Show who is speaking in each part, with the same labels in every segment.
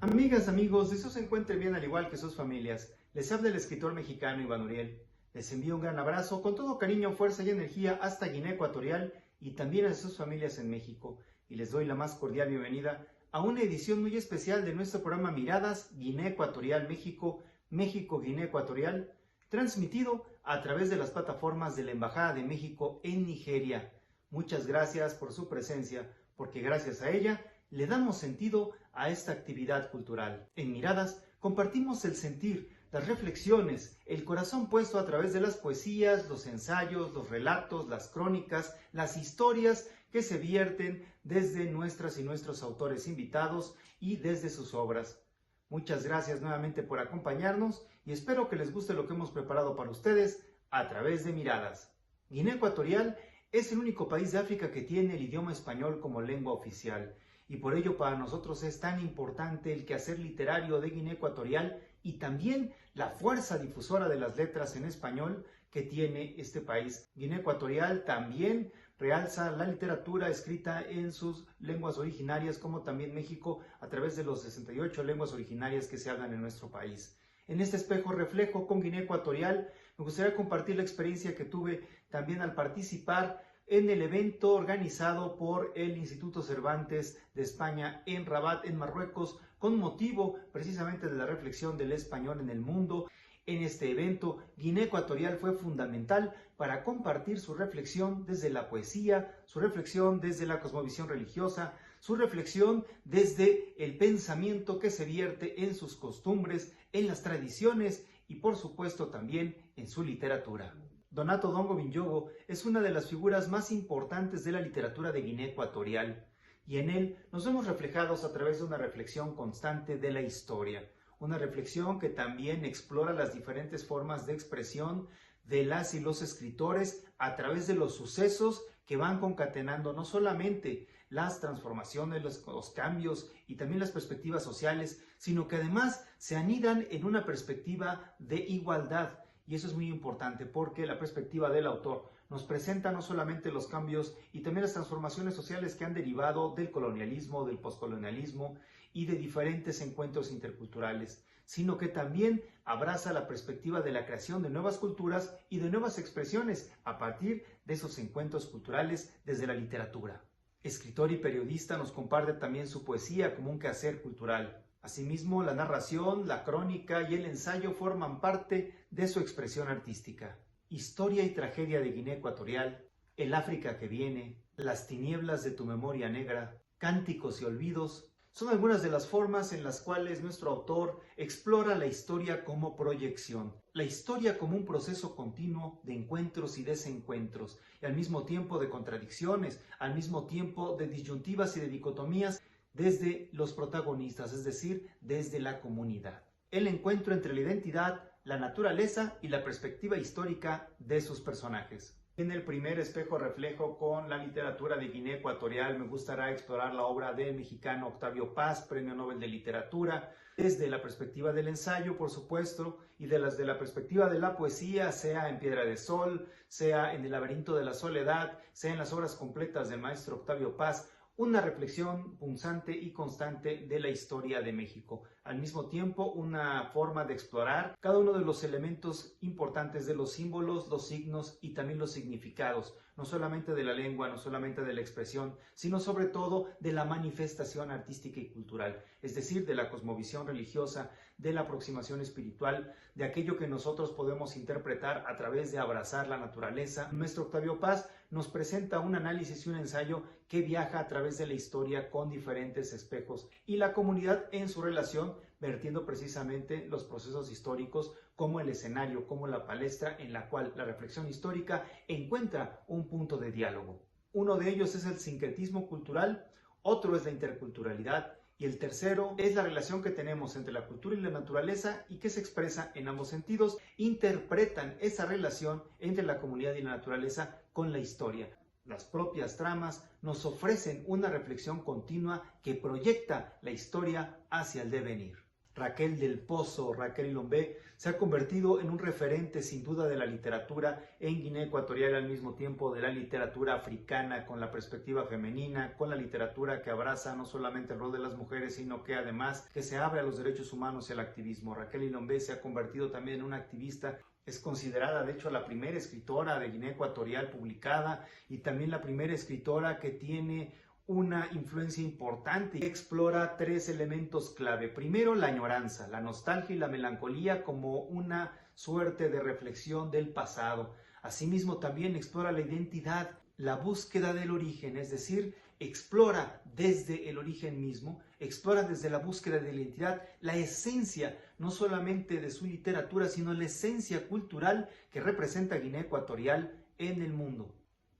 Speaker 1: Amigas, amigos, deseo se encuentren bien al igual que sus familias. Les habla el escritor mexicano Iván Uriel. Les envío un gran abrazo con todo cariño, fuerza y energía hasta Guinea Ecuatorial y también a sus familias en México. Y les doy la más cordial bienvenida a una edición muy especial de nuestro programa Miradas Guinea Ecuatorial México, México-Guinea Ecuatorial, transmitido a través de las plataformas de la Embajada de México en Nigeria. Muchas gracias por su presencia, porque gracias a ella le damos sentido a esta actividad cultural. En Miradas compartimos el sentir, las reflexiones, el corazón puesto a través de las poesías, los ensayos, los relatos, las crónicas, las historias que se vierten desde nuestras y nuestros autores invitados y desde sus obras. Muchas gracias nuevamente por acompañarnos y espero que les guste lo que hemos preparado para ustedes a través de Miradas. Guinea Ecuatorial es el único país de África que tiene el idioma español como lengua oficial. Y por ello para nosotros es tan importante el quehacer literario de Guinea Ecuatorial y también la fuerza difusora de las letras en español que tiene este país. Guinea Ecuatorial también realza la literatura escrita en sus lenguas originarias, como también México a través de los 68 lenguas originarias que se hablan en nuestro país. En este espejo reflejo con Guinea Ecuatorial me gustaría compartir la experiencia que tuve también al participar en el evento organizado por el Instituto Cervantes de España en Rabat, en Marruecos, con motivo precisamente de la reflexión del español en el mundo. En este evento, Guinea Ecuatorial fue fundamental para compartir su reflexión desde la poesía, su reflexión desde la cosmovisión religiosa, su reflexión desde el pensamiento que se vierte en sus costumbres, en las tradiciones y por supuesto también en su literatura. Donato Dongo Binjogo es una de las figuras más importantes de la literatura de Guinea Ecuatorial y en él nos vemos reflejados a través de una reflexión constante de la historia, una reflexión que también explora las diferentes formas de expresión de las y los escritores a través de los sucesos que van concatenando no solamente las transformaciones, los cambios y también las perspectivas sociales, sino que además se anidan en una perspectiva de igualdad. Y eso es muy importante porque la perspectiva del autor nos presenta no solamente los cambios y también las transformaciones sociales que han derivado del colonialismo, del poscolonialismo y de diferentes encuentros interculturales, sino que también abraza la perspectiva de la creación de nuevas culturas y de nuevas expresiones a partir de esos encuentros culturales desde la literatura. Escritor y periodista nos comparte también su poesía como un quehacer cultural. Asimismo, la narración, la crónica y el ensayo forman parte de su expresión artística. Historia y tragedia de Guinea Ecuatorial, El África que viene, Las tinieblas de tu memoria negra, Cánticos y olvidos, son algunas de las formas en las cuales nuestro autor explora la historia como proyección, la historia como un proceso continuo de encuentros y desencuentros, y al mismo tiempo de contradicciones, al mismo tiempo de disyuntivas y de dicotomías, desde los protagonistas, es decir, desde la comunidad. El encuentro entre la identidad, la naturaleza y la perspectiva histórica de sus personajes. En el primer espejo reflejo con la literatura de Guinea Ecuatorial me gustará explorar la obra del mexicano Octavio Paz, Premio Nobel de Literatura, desde la perspectiva del ensayo, por supuesto, y de la perspectiva de la poesía, sea en Piedra de Sol, sea en El laberinto de la soledad, sea en las obras completas del maestro Octavio Paz, una reflexión punzante y constante de la historia de México. Al mismo tiempo, una forma de explorar cada uno de los elementos importantes de los símbolos, los signos y también los significados, no solamente de la lengua, no solamente de la expresión, sino sobre todo de la manifestación artística y cultural, es decir, de la cosmovisión religiosa, de la aproximación espiritual, de aquello que nosotros podemos interpretar a través de abrazar la naturaleza. Nuestro Octavio Paz nos presenta un análisis y un ensayo que viaja a través de la historia con diferentes espejos y la comunidad en su relación, vertiendo precisamente los procesos históricos como el escenario, como la palestra en la cual la reflexión histórica encuentra un punto de diálogo. Uno de ellos es el sincretismo cultural, otro es la interculturalidad y el tercero es la relación que tenemos entre la cultura y la naturaleza y que se expresa en ambos sentidos. Interpretan esa relación entre la comunidad y la naturaleza con la historia. Las propias tramas nos ofrecen una reflexión continua que proyecta la historia hacia el devenir. Raquel del Pozo, Raquel Ilombé, se ha convertido en un referente sin duda de la literatura en Guinea Ecuatorial, al mismo tiempo de la literatura africana con la perspectiva femenina, con la literatura que abraza no solamente el rol de las mujeres, sino que además que se abre a los derechos humanos y al activismo. Raquel Ilombé se ha convertido también en una activista. Es considerada, de hecho, la primera escritora de Guinea Ecuatorial publicada y también la primera escritora que tiene una influencia importante y explora tres elementos clave. Primero, la añoranza, la nostalgia y la melancolía como una suerte de reflexión del pasado. Asimismo, también explora la identidad, la búsqueda del origen, es decir, explora desde el origen mismo, explora desde la búsqueda de la identidad, la esencia, no solamente de su literatura, sino la esencia cultural que representa Guinea Ecuatorial en el mundo.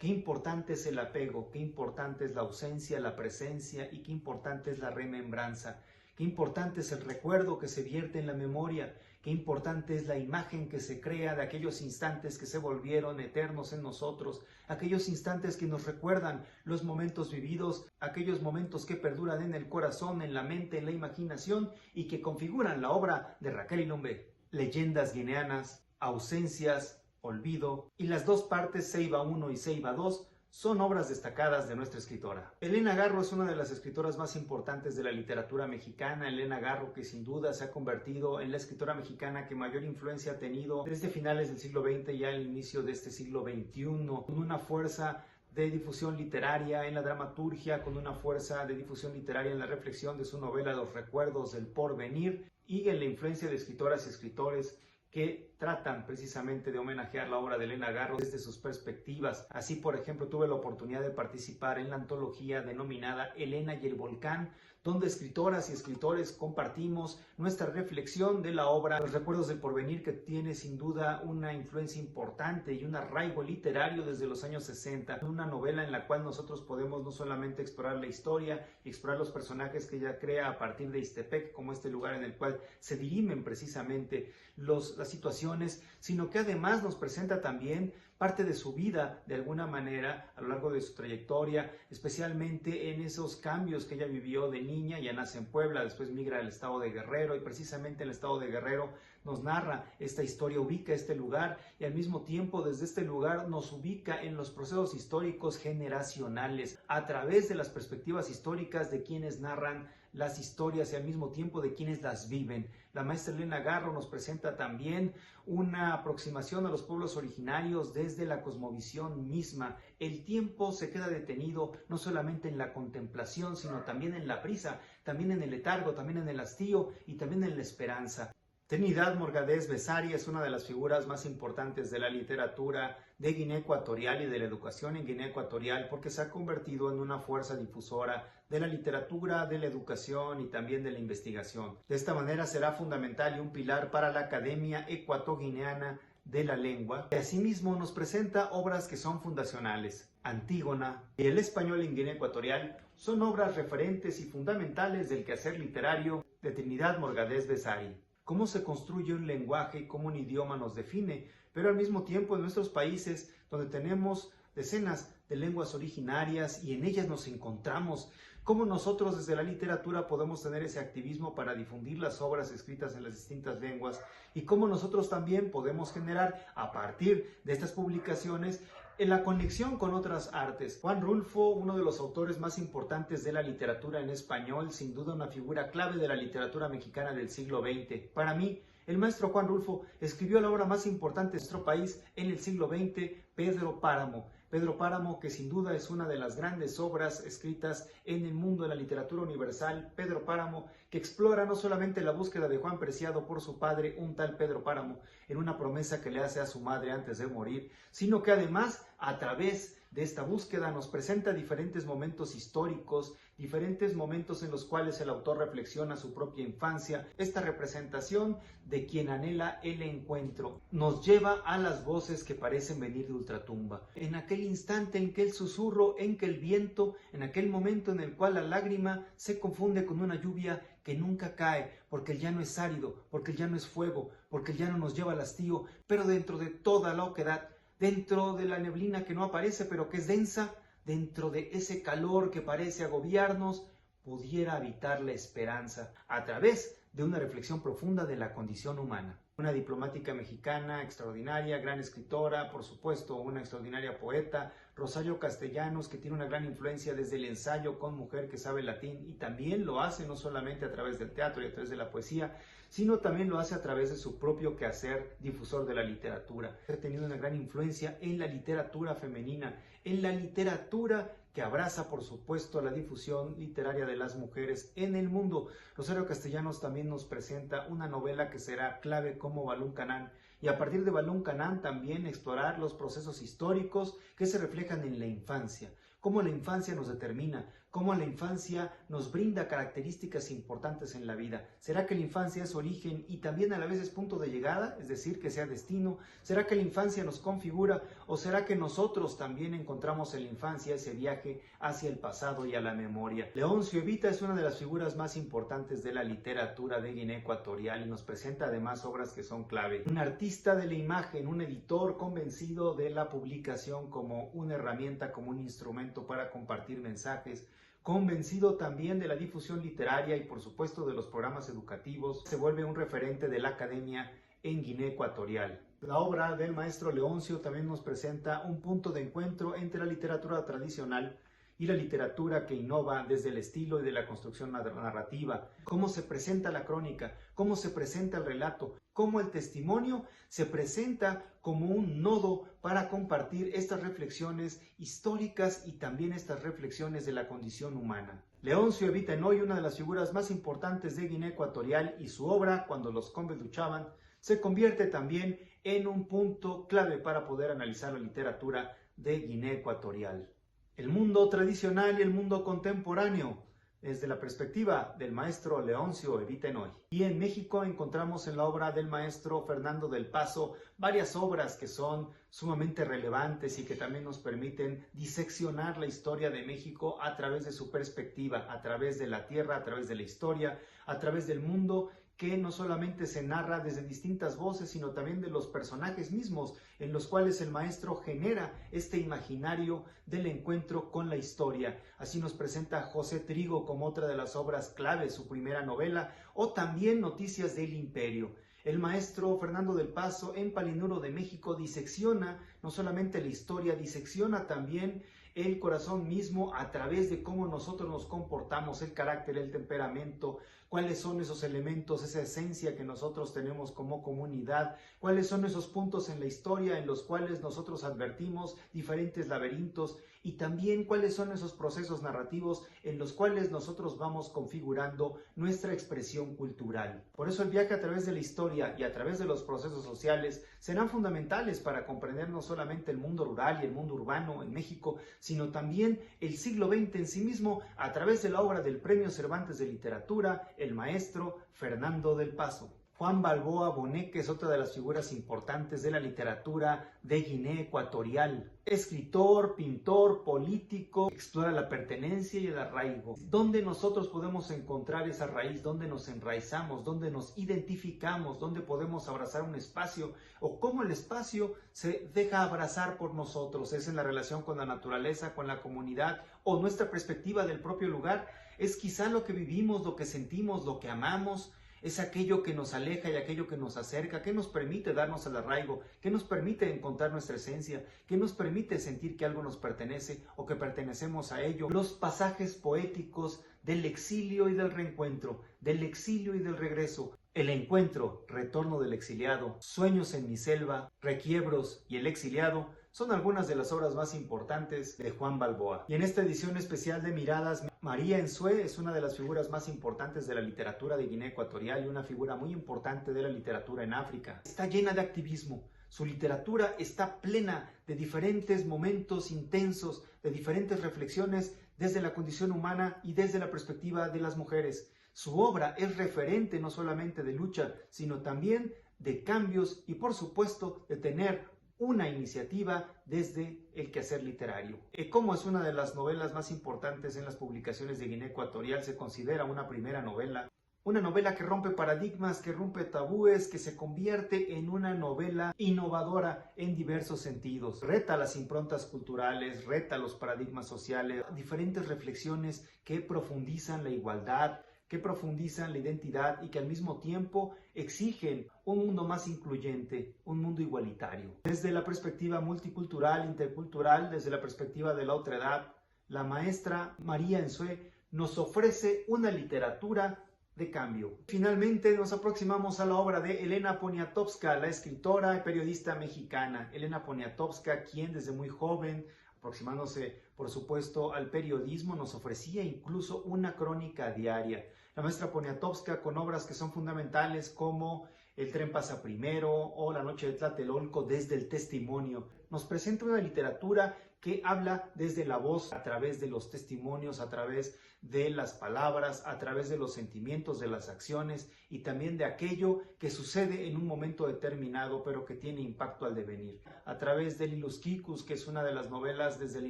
Speaker 1: Qué importante es el apego, qué importante es la ausencia, la presencia y qué importante es la remembranza. Qué importante es el recuerdo que se vierte en la memoria, qué importante es la imagen que se crea de aquellos instantes que se volvieron eternos en nosotros, aquellos instantes que nos recuerdan los momentos vividos, aquellos momentos que perduran en el corazón, en la mente, en la imaginación y que configuran la obra de Raquel Ilombé. Leyendas guineanas, ausencias, olvido y las dos partes, Ceiba 1 y Ceiba 2, son obras destacadas de nuestra escritora. Elena Garro es una de las escritoras más importantes de la literatura mexicana. Elena Garro, que sin duda se ha convertido en la escritora mexicana que mayor influencia ha tenido desde finales del siglo XX y al inicio de este siglo XXI, con una fuerza de difusión literaria en la dramaturgia, con una fuerza de difusión literaria en la reflexión de su novela Los recuerdos del porvenir y en la influencia de escritoras y escritores que tratan precisamente de homenajear la obra de Elena Garro desde sus perspectivas. Así, por ejemplo, tuve la oportunidad de participar en la antología denominada Elena y el Volcán, donde escritoras y escritores compartimos nuestra reflexión de la obra Los recuerdos del porvenir, que tiene sin duda una influencia importante y un arraigo literario desde los años 60. Una novela en la cual nosotros podemos no solamente explorar la historia y explorar los personajes que ella crea a partir de Ixtepec, como este lugar en el cual se dirimen precisamente las situaciones, sino que además nos presenta también parte de su vida, de alguna manera, a lo largo de su trayectoria, especialmente en esos cambios que ella vivió de niña. Ya nace en Puebla, después migra al estado de Guerrero, y precisamente en el estado de Guerrero nos narra esta historia, ubica este lugar, y al mismo tiempo desde este lugar nos ubica en los procesos históricos generacionales, a través de las perspectivas históricas de quienes narran las historias y al mismo tiempo de quienes las viven. La maestra Elena Garro nos presenta también una aproximación a los pueblos originarios desde la cosmovisión misma. El tiempo se queda detenido no solamente en la contemplación, sino también en la prisa, también en el letargo, también en el hastío y también en la esperanza. Trinidad Morgadés Besari es una de las figuras más importantes de la literatura de Guinea Ecuatorial y de la educación en Guinea Ecuatorial, porque se ha convertido en una fuerza difusora de la literatura, de la educación y también de la investigación. De esta manera será fundamental y un pilar para la Academia Ecuatoguineana de la Lengua, que asimismo nos presenta obras que son fundacionales. Antígona y El español en Guinea Ecuatorial son obras referentes y fundamentales del quehacer literario de Trinidad Morgadés Besari. Cómo se construye un lenguaje y cómo un idioma nos define, pero al mismo tiempo en nuestros países donde tenemos decenas de lenguas originarias y en ellas nos encontramos, cómo nosotros desde la literatura podemos tener ese activismo para difundir las obras escritas en las distintas lenguas y cómo nosotros también podemos generar a partir de estas publicaciones en la conexión con otras artes. Juan Rulfo, uno de los autores más importantes de la literatura en español, sin duda una figura clave de la literatura mexicana del siglo XX. Para mí, el maestro Juan Rulfo escribió la obra más importante de nuestro país en el siglo XX, Pedro Páramo. Pedro Páramo, que sin duda es una de las grandes obras escritas en el mundo de la literatura universal. Pedro Páramo, que explora no solamente la búsqueda de Juan Preciado por su padre, un tal Pedro Páramo, en una promesa que le hace a su madre antes de morir, sino que además, a través de esta búsqueda, nos presenta diferentes momentos históricos, diferentes momentos en los cuales el autor reflexiona su propia infancia. Esta representación de quien anhela el encuentro nos lleva a las voces que parecen venir de ultratumba. En aquel instante en que el susurro, en que el viento, en aquel momento en el cual la lágrima se confunde con una lluvia que nunca cae, porque el llano es árido, porque el llano es fuego, porque el llano nos lleva al hastío, pero dentro de toda la oquedad, dentro de la neblina que no aparece pero que es densa, dentro de ese calor que parece agobiarnos, pudiera habitar la esperanza a través de una reflexión profunda de la condición humana. Una diplomática mexicana extraordinaria, gran escritora, por supuesto, una extraordinaria poeta, Rosario Castellanos, que tiene una gran influencia desde el ensayo con mujer que sabe latín y también lo hace no solamente a través del teatro y a través de la poesía, sino también lo hace a través de su propio quehacer difusor de la literatura. Ha tenido una gran influencia en la literatura femenina, en la literatura que abraza, por supuesto, la difusión literaria de las mujeres en el mundo. Rosario Castellanos también nos presenta una novela que será clave como Balún Canán, y a partir de Balún Canán también explorar los procesos históricos que se reflejan en la infancia, cómo la infancia nos determina, cómo la infancia nos brinda características importantes en la vida. ¿Será que la infancia es origen y también a la vez es punto de llegada? Es decir, que sea destino. ¿Será que la infancia nos configura o será que nosotros también encontramos en la infancia ese viaje hacia el pasado y a la memoria? Leoncio Evita es una de las figuras más importantes de la literatura de Guinea Ecuatorial y nos presenta además obras que son clave. Un artista de la imagen, un editor convencido de la publicación como una herramienta, como un instrumento para compartir mensajes, convencido también de la difusión literaria y por supuesto de los programas educativos, se vuelve un referente de la academia en Guinea Ecuatorial. La obra del maestro Leoncio también nos presenta un punto de encuentro entre la literatura tradicional y la literatura que innova desde el estilo y de la construcción narrativa, cómo se presenta la crónica, cómo se presenta el relato, cómo el testimonio se presenta como un nodo para compartir estas reflexiones históricas y también estas reflexiones de la condición humana. Leoncio Evita Enoy, una de las figuras más importantes de Guinea Ecuatorial, y su obra, Cuando los combes luchaban, se convierte también en un punto clave para poder analizar la literatura de Guinea Ecuatorial. El mundo tradicional y el mundo contemporáneo, desde la perspectiva del maestro Leoncio Evita Enoy. Y en México encontramos en la obra del maestro Fernando del Paso varias obras que son sumamente relevantes y que también nos permiten diseccionar la historia de México a través de su perspectiva, a través de la tierra, a través de la historia, a través del mundo, que no solamente se narra desde distintas voces, sino también de los personajes mismos, en los cuales el maestro genera este imaginario del encuentro con la historia. Así nos presenta José Trigo como otra de las obras clave, su primera novela, o también Noticias del Imperio. El maestro Fernando del Paso en Palinuro de México disecciona no solamente la historia, disecciona también el corazón mismo a través de cómo nosotros nos comportamos, el carácter, el temperamento, cuáles son esos elementos, esa esencia que nosotros tenemos como comunidad, cuáles son esos puntos en la historia en los cuales nosotros advertimos diferentes laberintos y también cuáles son esos procesos narrativos en los cuales nosotros vamos configurando nuestra expresión cultural. Por eso el viaje a través de la historia y a través de los procesos sociales serán fundamentales para comprender no solamente el mundo rural y el mundo urbano en México, sino también el siglo XX en sí mismo a través de la obra del Premio Cervantes de Literatura, el maestro Fernando del Paso. Juan Balboa Boneque es otra de las figuras importantes de la literatura de Guinea Ecuatorial. Escritor, pintor, político, explora la pertenencia y el arraigo. ¿Dónde nosotros podemos encontrar esa raíz? ¿Dónde nos enraizamos? ¿Dónde nos identificamos? ¿Dónde podemos abrazar un espacio? ¿O cómo el espacio se deja abrazar por nosotros? ¿Es en la relación con la naturaleza, con la comunidad o nuestra perspectiva del propio lugar? ¿Es quizá lo que vivimos, lo que sentimos, lo que amamos? Es aquello que nos aleja y aquello que nos acerca, que nos permite darnos el arraigo, que nos permite encontrar nuestra esencia, que nos permite sentir que algo nos pertenece o que pertenecemos a ello. Los pasajes poéticos del exilio y del reencuentro, del exilio y del regreso. El encuentro, retorno del exiliado, Sueños en mi selva, Requiebros y El exiliado son algunas de las obras más importantes de Juan Balboa. Y en esta edición especial de Miradas, María Ensue es una de las figuras más importantes de la literatura de Guinea Ecuatorial y una figura muy importante de la literatura en África. Está llena de activismo. Su literatura está plena de diferentes momentos intensos, de diferentes reflexiones desde la condición humana y desde la perspectiva de las mujeres. Su obra es referente no solamente de lucha, sino también de cambios y, por supuesto, de tener una iniciativa desde el quehacer literario. Como es una de las novelas más importantes en las publicaciones de Guinea Ecuatorial, se considera una primera novela. Una novela que rompe paradigmas, que rompe tabúes, que se convierte en una novela innovadora en diversos sentidos. Reta las improntas culturales, reta los paradigmas sociales, diferentes reflexiones que profundizan la igualdad, que profundizan la identidad y que al mismo tiempo exigen un mundo más incluyente, un mundo igualitario. Desde la perspectiva multicultural, intercultural, desde la perspectiva de la otredad, la maestra María Ensue nos ofrece una literatura de cambio. Finalmente nos aproximamos a la obra de Elena Poniatowska, la escritora y periodista mexicana. Elena Poniatowska, quien desde muy joven, aproximándose por supuesto al periodismo, nos ofrecía incluso una crónica diaria. La maestra Poniatowska, con obras que son fundamentales como El tren pasa primero o La noche de Tlatelolco, desde el testimonio, nos presenta una literatura que habla desde la voz, a través de los testimonios, a través de las palabras, a través de los sentimientos, de las acciones y también de aquello que sucede en un momento determinado, pero que tiene impacto al devenir. A través de Lilos Kikus, que es una de las novelas desde la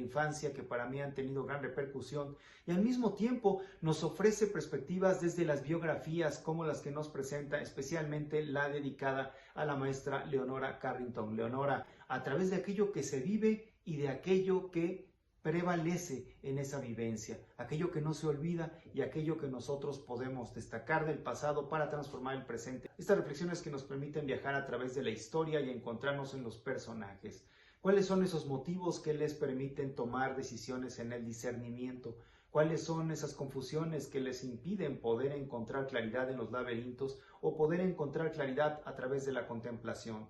Speaker 1: infancia que para mí han tenido gran repercusión, y al mismo tiempo nos ofrece perspectivas desde las biografías como las que nos presenta, especialmente la dedicada a la maestra Leonora Carrington. Leonora, a través de aquello que se vive y de aquello que prevalece en esa vivencia, aquello que no se olvida y aquello que nosotros podemos destacar del pasado para transformar el presente. Estas reflexiones que nos permiten viajar a través de la historia y encontrarnos en los personajes. ¿Cuáles son esos motivos que les permiten tomar decisiones en el discernimiento? ¿Cuáles son esas confusiones que les impiden poder encontrar claridad en los laberintos o poder encontrar claridad a través de la contemplación?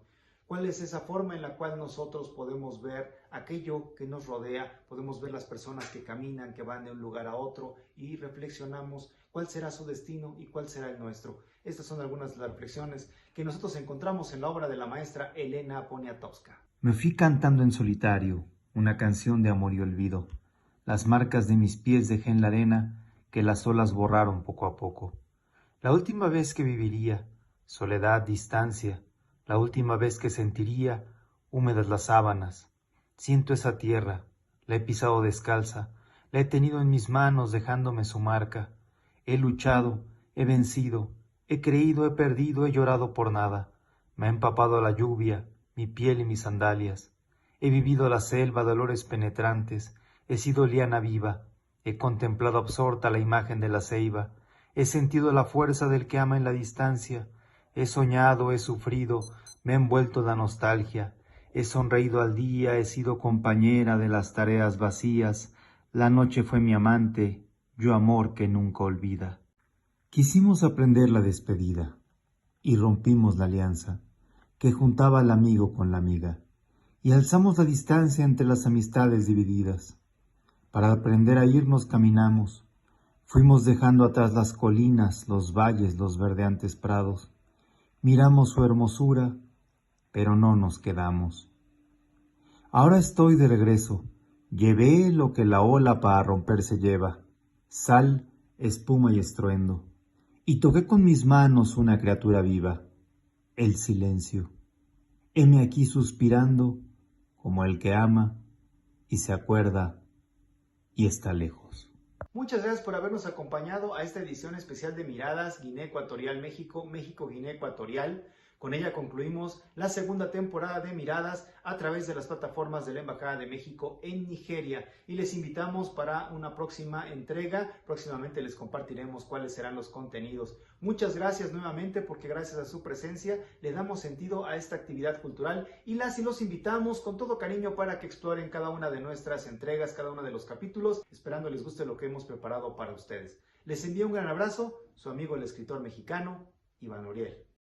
Speaker 1: ¿Cuál es esa forma en la cual nosotros podemos ver aquello que nos rodea? Podemos ver las personas que caminan, que van de un lugar a otro y reflexionamos cuál será su destino y cuál será el nuestro. Estas son algunas de las reflexiones que nosotros encontramos en la obra de la maestra Elena Poniatowska.
Speaker 2: Me fui cantando en solitario una canción de amor y olvido. Las marcas de mis pies dejé en la arena que las olas borraron poco a poco. La última vez que viviría, soledad, distancia, la última vez que sentiría húmedas las sábanas. Siento esa tierra, la he pisado descalza, la he tenido en mis manos dejándome su marca. He luchado, he vencido, he creído, he perdido, he llorado por nada. Me ha empapado la lluvia, mi piel y mis sandalias. He vivido la selva de olores penetrantes, he sido liana viva, he contemplado absorta la imagen de la ceiba, he sentido la fuerza del que ama en la distancia. He soñado, he sufrido, me he envuelto la nostalgia, he sonreído al día, he sido compañera de las tareas vacías, la noche fue mi amante, yo amor que nunca olvida. Quisimos aprender la despedida, y rompimos la alianza, que juntaba al amigo con la amiga, y alzamos la distancia entre las amistades divididas. Para aprender a irnos caminamos, fuimos dejando atrás las colinas, los valles, los verdeantes prados. Miramos su hermosura, pero no nos quedamos. Ahora estoy de regreso, llevé lo que la ola para romperse lleva, sal, espuma y estruendo, y toqué con mis manos una criatura viva, el silencio. Heme aquí suspirando, como el que ama, y se acuerda, y está lejos.
Speaker 1: Muchas gracias por habernos acompañado a esta edición especial de Miradas Guinea Ecuatorial México, México-Guinea Ecuatorial. Con ella concluimos la segunda temporada de Miradas a través de las plataformas de la Embajada de México en Nigeria y les invitamos para una próxima entrega. Próximamente les compartiremos cuáles serán los contenidos. Muchas gracias nuevamente porque gracias a su presencia le damos sentido a esta actividad cultural y las y los invitamos con todo cariño para que exploren cada una de nuestras entregas, cada uno de los capítulos, esperando les guste lo que hemos preparado para ustedes. Les envío un gran abrazo, su amigo el escritor mexicano Iván Uriel.